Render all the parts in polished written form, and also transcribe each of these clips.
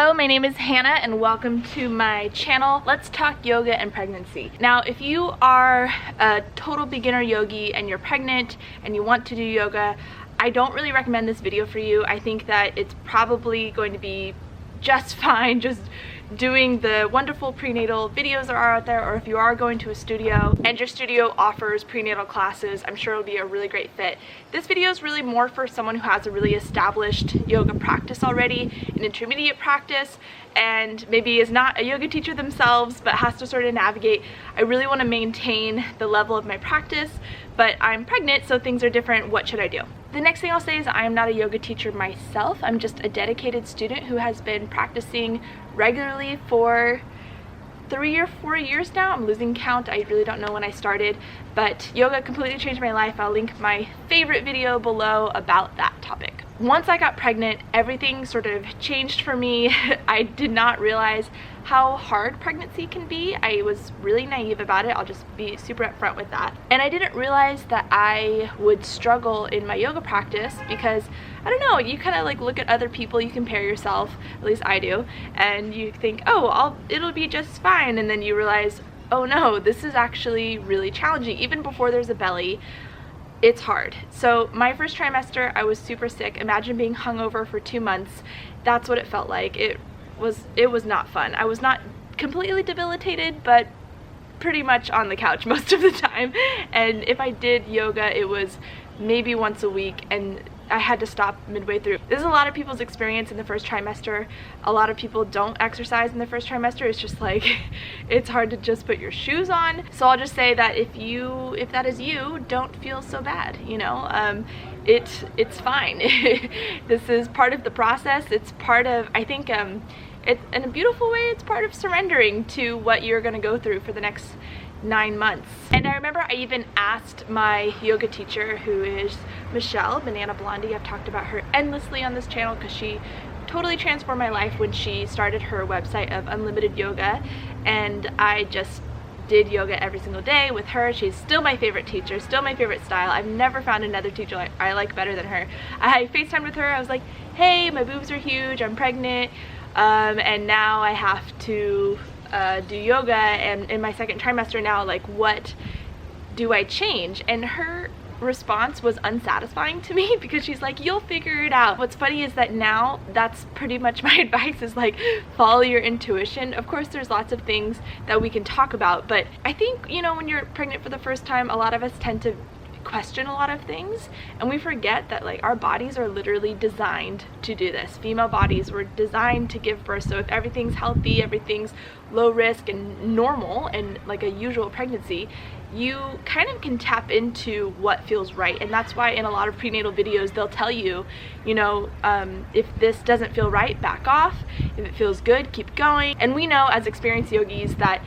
Hello, my name is Hannah and welcome to my channel. Let's talk yoga and pregnancy. Now, if you are a total beginner yogi and you're pregnant and you want to do yoga, I don't really recommend this video for you. I think that it's probably going to be just fine just doing the wonderful prenatal videos that are out there, or if you are going to a studio and your studio offers prenatal classes, I'm sure it'll be a really great fit. This video is really more for someone who has a really established yoga practice already, an intermediate practice, and maybe is not a yoga teacher themselves but has to sort of navigate. I really want to maintain the level of my practice, but I'm pregnant, so things are different. What should I do? The next thing I'll say is I am not a yoga teacher myself. I'm just a dedicated student who has been practicing regularly for 3 or 4 years now. I'm losing count. I really don't know when I started, but yoga completely changed my life. I'll link my favorite video below about that topic. Once I got pregnant, everything sort of changed for me. I did not realize how hard pregnancy can be. I was really naive about it. I'll just be super upfront with that. And I didn't realize that I would struggle in my yoga practice because, I don't know, you kind of like look at other people, you compare yourself, at least I do, and you think, oh, it'll be just fine. And then you realize, oh no, this is actually really challenging. Even before there's a belly, it's hard. So my first trimester, I was super sick. Imagine being hungover for 2 months. That's what it felt like. It was not fun. I was not completely debilitated, but pretty much on the couch most of the time. And if I did yoga, it was maybe once a week, and I had to stop midway through. This is a lot of people's experience in the first trimester. A lot of people don't exercise in the first trimester. It's just like, it's hard to just put your shoes on. So I'll just say that if that is you, don't feel so bad, you know? It's fine. This is part of the process. It's part of, I think, it's in a beautiful way, it's part of surrendering to what you're gonna go through for the next 9 months. And I remember I even asked my yoga teacher, who is Michelle, Banana Blondie. I've talked about her endlessly on this channel because she totally transformed my life when she started her website of unlimited yoga, and I just did yoga every single day with her. She's still my favorite teacher, still my favorite style. I've never found another teacher I like better than her. I FaceTimed with her. I was like, hey, my boobs are huge, I'm pregnant, and now I have to do yoga, and in my second trimester now, like, what do I change? And her response was unsatisfying to me because she's like, you'll figure it out. What's funny is that now that's pretty much my advice, is like, follow your intuition. Of course there's lots of things that we can talk about, but I think, you know, when you're pregnant for the first time, a lot of us tend to question a lot of things, and we forget that, like, our bodies are literally designed to do this. Female bodies were designed to give birth, so if everything's healthy, everything's low risk and normal and like a usual pregnancy, you kind of can tap into what feels right. And that's why in a lot of prenatal videos they'll tell you, you know, if this doesn't feel right, back off. If it feels good, keep going. And we know as experienced yogis that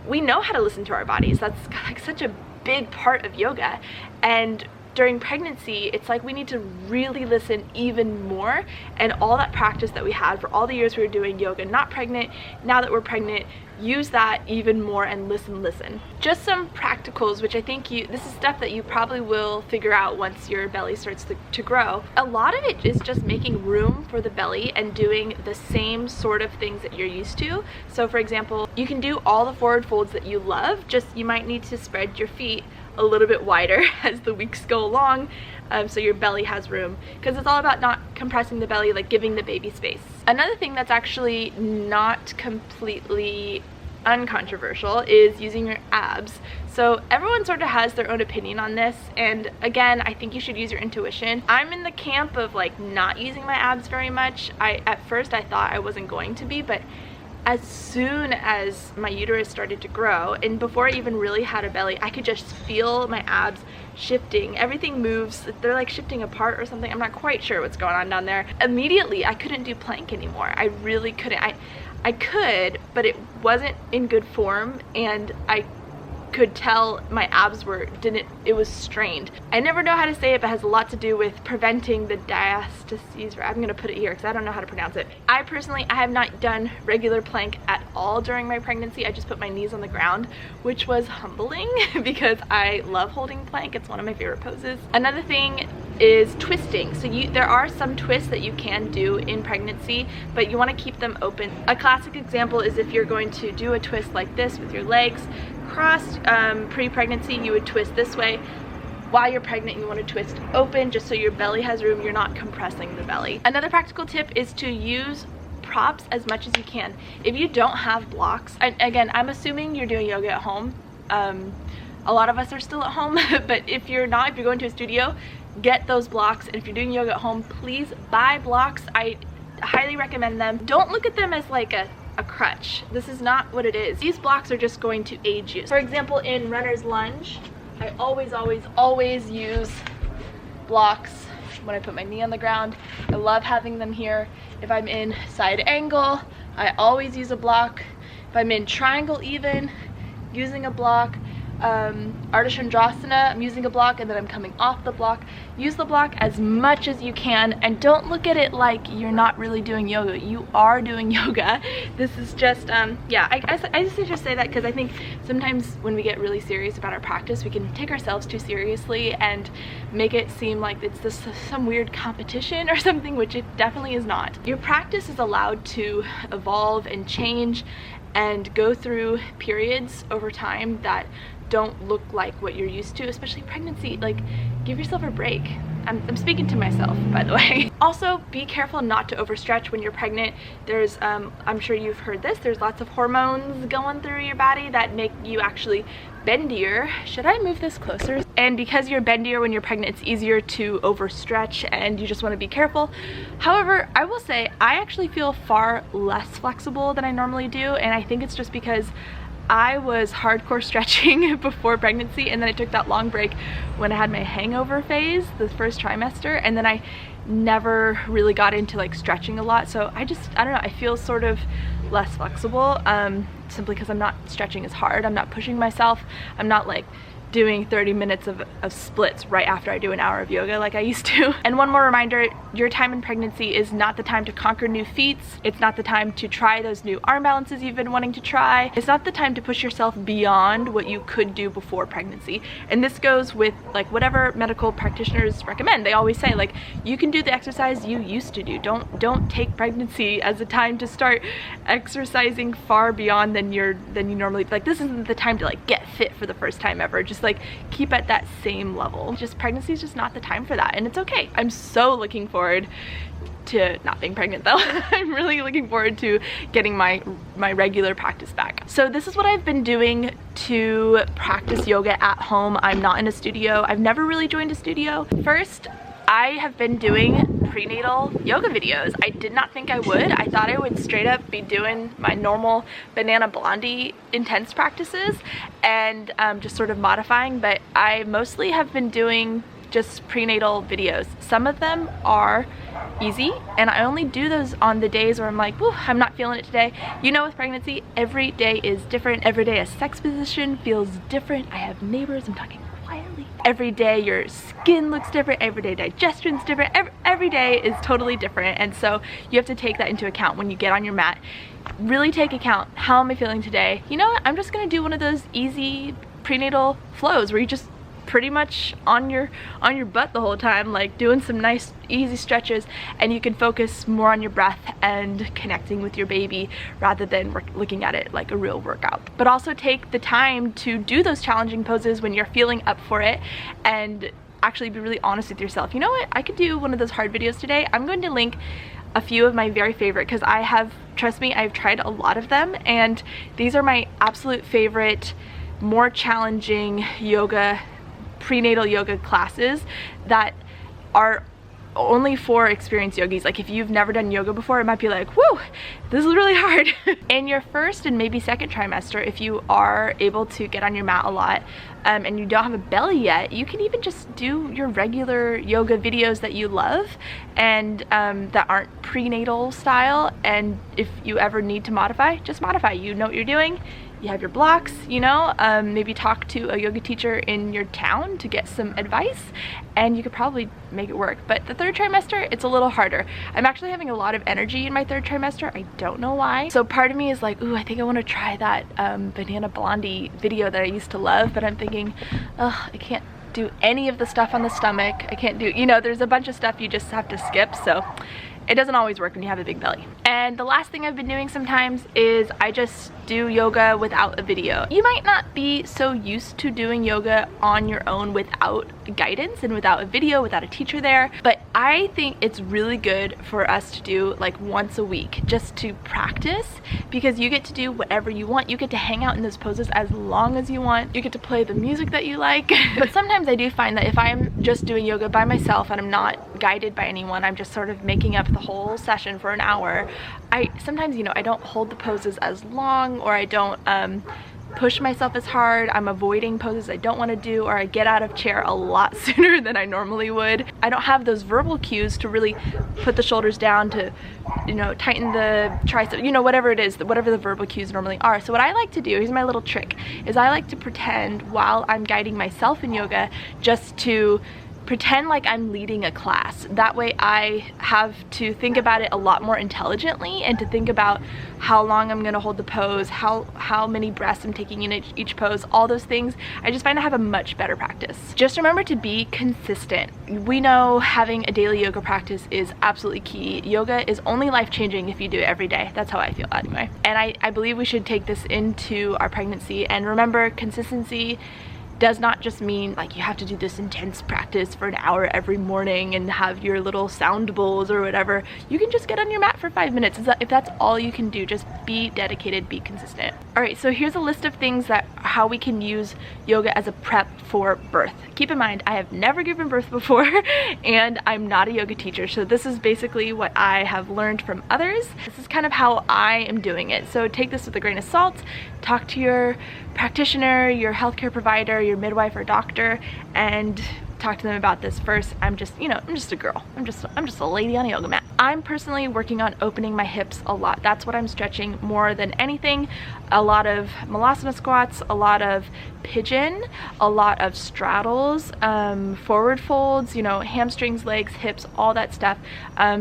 we know how to listen to our bodies. That's like such a big part of yoga. And during pregnancy, it's like we need to really listen even more, and all that practice that we had for all the years we were doing yoga not pregnant, now that we're pregnant, use that even more and listen. Just some practicals, which I think this is stuff that you probably will figure out once your belly starts to grow. A lot of it is just making room for the belly and doing the same sort of things that you're used to. So for example, you can do all the forward folds that you love, just you might need to spread your feet a little bit wider as the weeks go along, so your belly has room, because it's all about not compressing the belly, like giving the baby space. Another thing that's actually not completely uncontroversial is using your abs. So everyone sort of has their own opinion on this, and again, I think you should use your intuition. I'm in the camp of like not using my abs very much. At first I thought I wasn't going to be, but as soon as my uterus started to grow, and before I even really had a belly, I could just feel my abs shifting. Everything moves, they're like shifting apart or something. I'm not quite sure what's going on down there. Immediately I couldn't do plank anymore. I really couldn't. I could, but it wasn't in good form, and I could tell my abs it was strained. I never know how to say it, but it has a lot to do with preventing the diastases. I'm gonna put it here because I don't know how to pronounce it. I have not done regular plank at all during my pregnancy. I just put my knees on the ground, which was humbling because I love holding plank. It's one of my favorite poses. Another thing is twisting. So there are some twists that you can do in pregnancy, but you want to keep them open. A classic example is if you're going to do a twist like this with your legs crossed. Pre-pregnancy, you would twist this way. While you're pregnant, you want to twist open just so your belly has room, you're not compressing the belly. Another practical tip is to use props as much as you can. If you don't have blocks, and again, I'm assuming you're doing yoga at home. A lot of us are still at home, but if you're not, if you're going to a studio, get those blocks. And if you're doing yoga at home, please buy blocks. I highly recommend them. Don't look at them as like a crutch. This is not what it is. These blocks are just going to aid you. For example, in runner's lunge, I always use blocks when I put my knee on the ground. I love having them here. If I'm in side angle, I always use a block. If I'm in triangle even, using a block. Ardha Chandrasana, I'm using a block and then I'm coming off the block. Use the block as much as you can, and don't look at it like you're not really doing yoga. You are doing yoga. This is just, yeah, I just say that because I think sometimes when we get really serious about our practice, we can take ourselves too seriously and make it seem like it's this some weird competition or something, which it definitely is not. Your practice is allowed to evolve and change and go through periods over time that don't look like what you're used to, especially pregnancy. Like, give yourself a break. I'm speaking to myself, by the way. Also, be careful not to overstretch when you're pregnant. There's, I'm sure you've heard this, there's lots of hormones going through your body that make you actually bendier. Should I move this closer? And because you're bendier when you're pregnant, it's easier to overstretch and you just want to be careful. However, I will say I actually feel far less flexible than I normally do, and I think it's just because I was hardcore stretching before pregnancy, and then I took that long break when I had my hangover phase, the first trimester, and then I never really got into like stretching a lot. So I don't know, I feel sort of less flexible simply because I'm not stretching as hard. I'm not pushing myself. I'm not like doing 30 minutes of splits right after I do an hour of yoga like I used to. And one more reminder, your time in pregnancy is not the time to conquer new feats. It's not the time to try those new arm balances you've been wanting to try. It's not the time to push yourself beyond what you could do before pregnancy. And this goes with like whatever medical practitioners recommend. They always say like, you can do the exercise you used to do. Don't take pregnancy as a time to start exercising far beyond than you normally, like this isn't the time to like get fit for the first time ever. Just like keep at that same level. Just pregnancy is just not the time for that, and it's okay. I'm so looking forward to not being pregnant though. I'm really looking forward to getting my regular practice back. So this is what I've been doing to practice yoga at home. I'm not in a studio. I've never really joined a studio. First, I have been doing prenatal yoga videos. I did not think I would. I thought I would straight up be doing my normal banana Blondie intense practices and just sort of modifying, but I mostly have been doing just prenatal videos. Some of them are easy, and I only do those on the days where I'm like, whew, I'm not feeling it today. You know, with pregnancy, every day is different. Every day a sex position feels different. I have neighbors, I'm talking quietly. Every day your skin looks different, every day digestion's different, every day is totally different, and so you have to take that into account when you get on your mat. Really take account, how am I feeling today? You know what, I'm just gonna do one of those easy prenatal flows where you just pretty much on your butt the whole time, like doing some nice easy stretches, and you can focus more on your breath and connecting with your baby rather than looking at it like a real workout. But also take the time to do those challenging poses when you're feeling up for it, and actually be really honest with yourself. You know what, I could do one of those hard videos today. I'm going to link a few of my very favorite, because I have, trust me, I've tried a lot of them, and these are my absolute favorite, more challenging yoga, prenatal yoga classes that are only for experienced yogis. Like if you've never done yoga before, it might be like, whoa, this is really hard. In your first and maybe second trimester, if you are able to get on your mat a lot and you don't have a belly yet, you can even just do your regular yoga videos that you love and that aren't prenatal style. And if you ever need to modify, just modify. You know what you're doing. You have your blocks, you know, maybe talk to a yoga teacher in your town to get some advice, and you could probably make it work. But the third trimester, it's a little harder. I'm actually having a lot of energy in my third trimester. I don't know why. So part of me is like, ooh, I think I want to try that banana Blondie video that I used to love, but I'm thinking, ugh, I can't do any of the stuff on the stomach. I can't do, you know, there's a bunch of stuff you just have to skip, so it doesn't always work when you have a big belly. And the last thing I've been doing sometimes is I just do yoga without a video. You might not be so used to doing yoga on your own without guidance and without a video, without a teacher there, but I think it's really good for us to do like once a week just to practice, because you get to do whatever you want. You get to hang out in those poses as long as you want. You get to play the music that you like. But sometimes I do find that if I'm just doing yoga by myself and I'm not guided by anyone, I'm just sort of making up the whole session for an hour, sometimes, you know, I don't hold the poses as long, or I don't push myself as hard. I'm avoiding poses I don't want to do, or I get out of chair a lot sooner than I normally would. I don't have those verbal cues to really put the shoulders down, to, you know, tighten the tricep, you know, whatever it is, whatever the verbal cues normally are. So what I like to do, here's my little trick, is I like to pretend while I'm guiding myself in yoga, just to pretend like I'm leading a class. That way I have to think about it a lot more intelligently, and to think about how long I'm gonna hold the pose, how many breaths I'm taking in each pose, all those things. I just find I have a much better practice. Just remember to be consistent. We know having a daily yoga practice is absolutely key. Yoga is only life-changing if you do it every day. That's how I feel anyway. And I believe we should take this into our pregnancy. And remember, consistency does not just mean like you have to do this intense practice for an hour every morning and have your little sound bowls or whatever. You can just get on your mat for 5 minutes. If that's all you can do, just be dedicated, be consistent. All right, so here's a list of things how we can use yoga as a prep for birth. Keep in mind, I have never given birth before and I'm not a yoga teacher, so this is basically what I have learned from others. This is kind of how I am doing it, so take this with a grain of salt. Talk to your practitioner, your healthcare provider, your midwife or doctor, and talk to them about this first. I'm just, you know, I'm just a girl. I'm just a lady on a yoga mat. I'm personally working on opening my hips a lot. That's what I'm stretching more than anything. A lot of malasana squats, a lot of pigeon, a lot of straddles, forward folds, you know, hamstrings, legs, hips, all that stuff,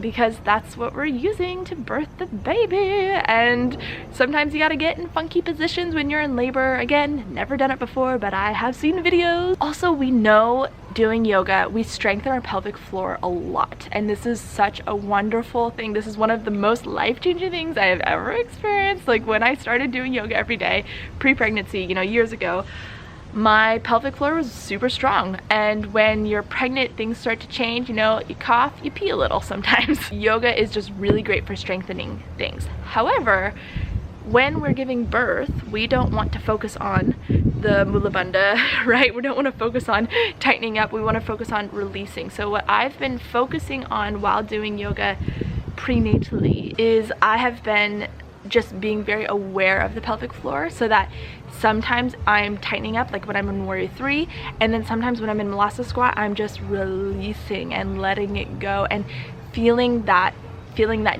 because that's what we're using to birth the baby. And sometimes you gotta get in funky positions when you're in labor. Again, never done it before, but I have seen videos. Also, we know doing yoga, we strengthen our pelvic floor a lot, and this is such a wonderful thing. This is one of the most life-changing things I have ever experienced. Like when I started doing yoga every day pre-pregnancy, you know, years ago, my pelvic floor was super strong, and when you're pregnant, things start to change. You know, you cough, you pee a little sometimes. Yoga is just really great for strengthening things. However, when we're giving birth, we don't want to focus on the mula bandha, right? We don't want to focus on tightening up. We want to focus on releasing. So what I've been focusing on while doing yoga prenatally is I have been just being very aware of the pelvic floor, so that sometimes I'm tightening up, like when I'm in Warrior 3, and then sometimes when I'm in Malasana squat, I'm just releasing and letting it go and feeling that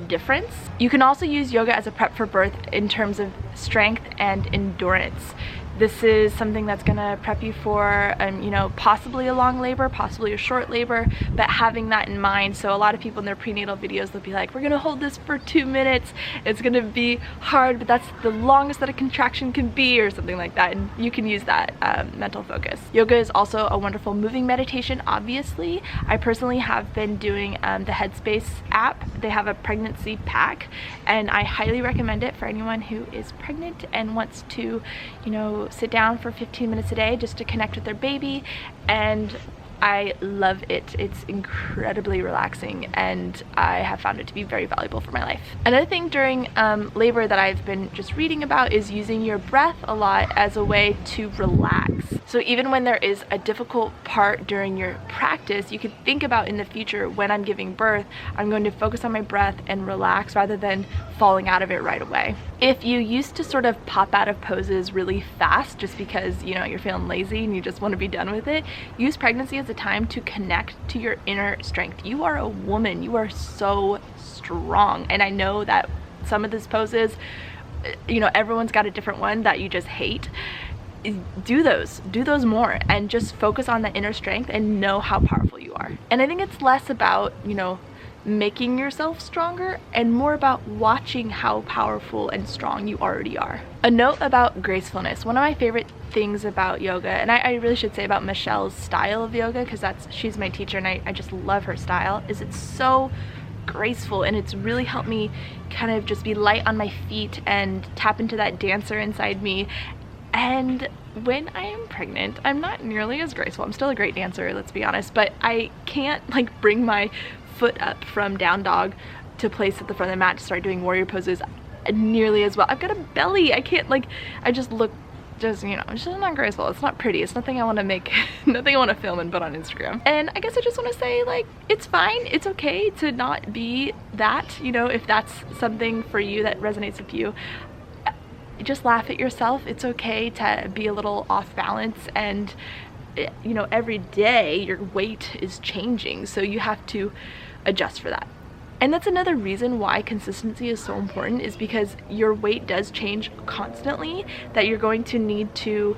difference. You can also use yoga as a prep for birth in terms of strength and endurance. This is something that's gonna prep you for, you know, possibly a long labor, possibly a short labor, but having that in mind. So a lot of people in their prenatal videos, they'll be like, we're gonna hold this for 2 minutes. It's gonna be hard, but that's the longest that a contraction can be, or something like that. And you can use that mental focus. Yoga is also a wonderful moving meditation, obviously. I personally have been doing the Headspace app. They have a pregnancy pack, and I highly recommend it for anyone who is pregnant and wants to, you know, sit down for 15 minutes a day just to connect with their baby. And I love it. It's incredibly relaxing, and I have found it to be very valuable for my life. Another thing during labor that I've been just reading about is using your breath a lot as a way to relax. So even when there is a difficult part during your practice, you could think about in the future, when I'm giving birth, I'm going to focus on my breath and relax rather than falling out of it right away. If you used to sort of pop out of poses really fast just because, you know, you're feeling lazy and you just want to be done with it, use pregnancy as a time to connect to your inner strength. You are a woman. You are so strong. And I know that some of these poses, you know, everyone's got a different one that you just hate. Do those more, and just focus on the inner strength and know how powerful you are. And I think it's less about, you know, making yourself stronger and more about watching how powerful and strong you already are. A note about gracefulness. One of my favorite things about yoga, and I really should say about Michelle's style of yoga, because she's my teacher and I just love her style, is it's so graceful, and it's really helped me kind of just be light on my feet and tap into that dancer inside me. And when I am pregnant, I'm not nearly as graceful. I'm still a great dancer, let's be honest, but I can't like bring my foot up from down dog to place at the front of the mat to start doing warrior poses nearly as well. I've got a belly. I can't, like, I just look just, you know, it's just not graceful. It's not pretty. It's nothing I want to make, nothing I want to film and put on Instagram. And I guess I just want to say, like, it's fine. It's okay to not be that, you know, if that's something for you that resonates with you. Just laugh at yourself. It's okay to be a little off balance, and you know, every day your weight is changing, so you have to adjust for that. And that's another reason why consistency is so important, is because your weight does change constantly, that you're going to need to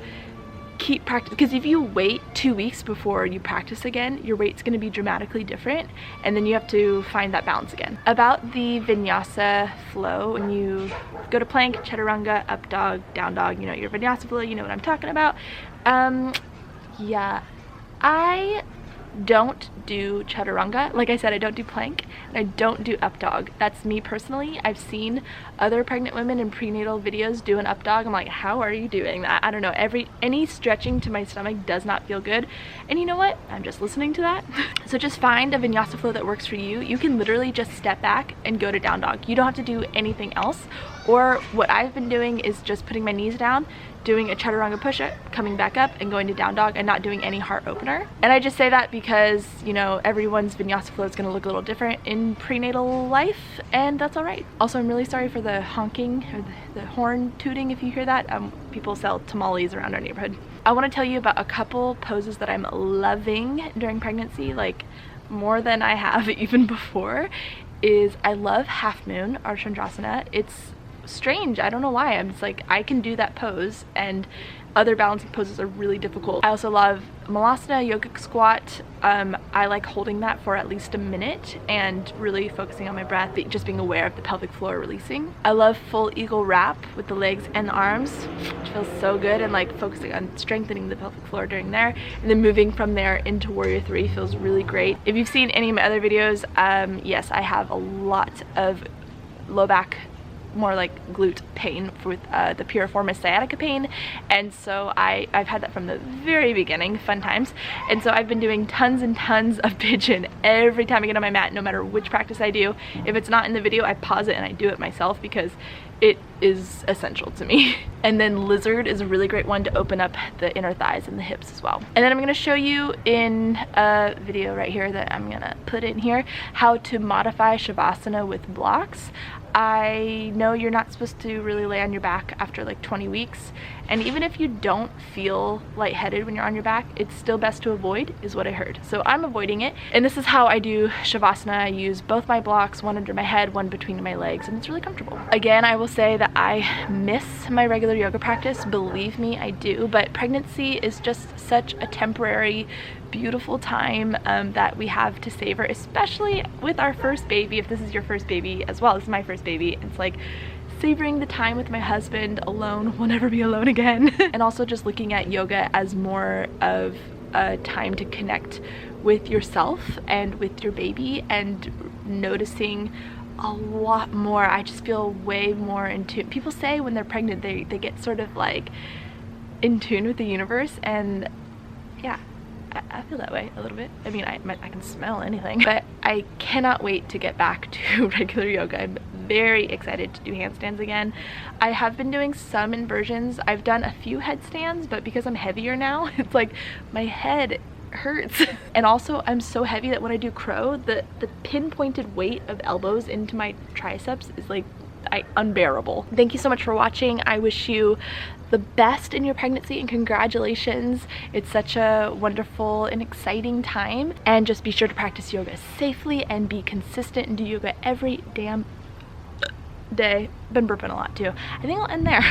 keep practice, because if you wait 2 weeks before you practice again, your weight's going to be dramatically different, and then you have to find that balance again. About the vinyasa flow, when you go to plank, chaturanga, up dog, down dog, you know your vinyasa flow, you know what I'm talking about. Yeah, I don't do chaturanga. Like I said, I don't do plank, and I don't do up dog. That's me personally. I've seen other pregnant women in prenatal videos do an up dog. I'm like, how are you doing that? I don't know. Any stretching to my stomach does not feel good. And you know what? I'm just listening to that. So just find a vinyasa flow that works for you. You can literally just step back and go to down dog. You don't have to do anything else. Or what I've been doing is just putting my knees down, doing a chaturanga push-up, coming back up and going to down dog, and not doing any heart opener. And I just say that because, you know, everyone's vinyasa flow is going to look a little different in prenatal life, and that's all right. Also, I'm really sorry for the honking or the horn tooting if you hear that. People sell tamales around our neighborhood. I want to tell you about a couple poses that I'm loving during pregnancy, like more than I have even before. Is I love half moon or chandrasana. It's strange, I don't know why. I'm just like, I can do that pose, and other balancing poses are really difficult. I also love malasana, yogic squat. I like holding that for at least a minute and really focusing on my breath, just being aware of the pelvic floor releasing. I love full eagle wrap with the legs and the arms, which feels so good, and like focusing on strengthening the pelvic floor during there, and then moving from there into warrior 3 feels really great. If you've seen any of my other videos, yes, I have a lot of low back, more like glute pain with the piriformis sciatica pain, and so I've had that from the very beginning. Fun times. And so I've been doing tons and tons of pigeon every time I get on my mat, no matter which practice I do. If it's not in the video, I pause it and I do it myself because it is essential to me. And then lizard is a really great one to open up the inner thighs and the hips as well. And then I'm going to show you in a video right here that I'm going to put in here how to modify shavasana with blocks. I know you're not supposed to really lay on your back after like 20 weeks, and even if you don't feel lightheaded when you're on your back, it's still best to avoid, is what I heard. So I'm avoiding it, and this is how I do shavasana. I use both my blocks, one under my head, one between my legs, and it's really comfortable. Again, I will say that I miss my regular yoga practice. Believe me, I do, but pregnancy is just such a temporary, beautiful time that we have to savor, especially with our first baby. If this is your first baby as well, this is my first baby. It's like savoring the time with my husband alone. We'll never be alone again. And also just looking at yoga as more of a time to connect with yourself and with your baby, and noticing a lot more. I just feel way more in tune. People say when they're pregnant they get sort of like in tune with the universe, and yeah, I feel that way a little bit. I mean, I can smell anything, but I cannot wait to get back to regular yoga. I'm very excited to do handstands again. I have been doing some inversions. I've done a few headstands, but because I'm heavier now, it's like my head hurts. And also I'm so heavy that when I do crow, the pinpointed weight of elbows into my triceps is like unbearable. Thank you so much for watching. I wish you the best in your pregnancy, and congratulations. It's such a wonderful and exciting time, and just be sure to practice yoga safely and be consistent and do yoga every damn day. Been burping a lot too. I think I'll end there.